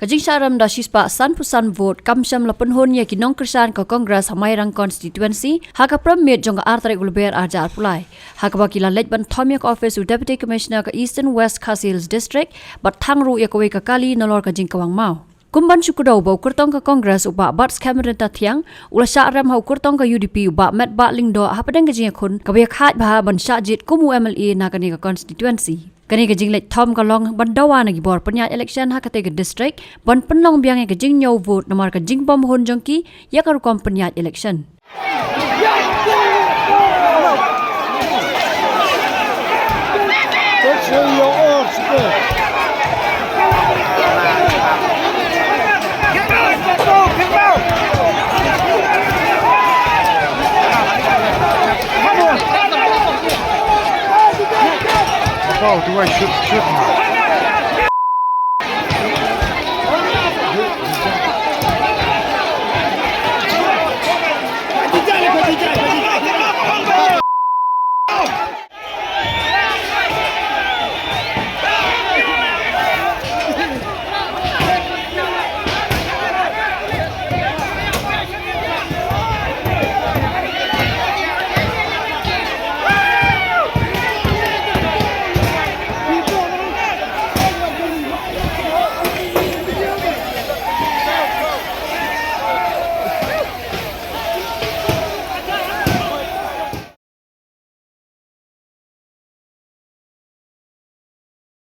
Kajing syaram da shispa san pusan vote kamsham lapan hon ya ki nongkyrshan ka Kongres hamai rang constituency haka permit jong ka artare gulber arjar pulai. Haka bakila lejban Thom ya ka office u deputy commissioner ka Eastern West Khasi district bat thang ru ya ka wei ka kali nolor kajing kawang mau. Kumban syukudau bau kurtong ka Kongres uba Bats Cameron Tatiang ula sya'ram hau kurtong ka UDP uba met ba lingdo hapadang kajing akun kabiak hat baha ban sya'jit kumu MLA na kani ka constituency. Kani kajing lek Thom kalong bandawa na gibor penyat election hakate ke district ban penlong biang ya kajing nyau vote namar kajing bom hon jongki ya karukom penyat election. Oh, do I shoot?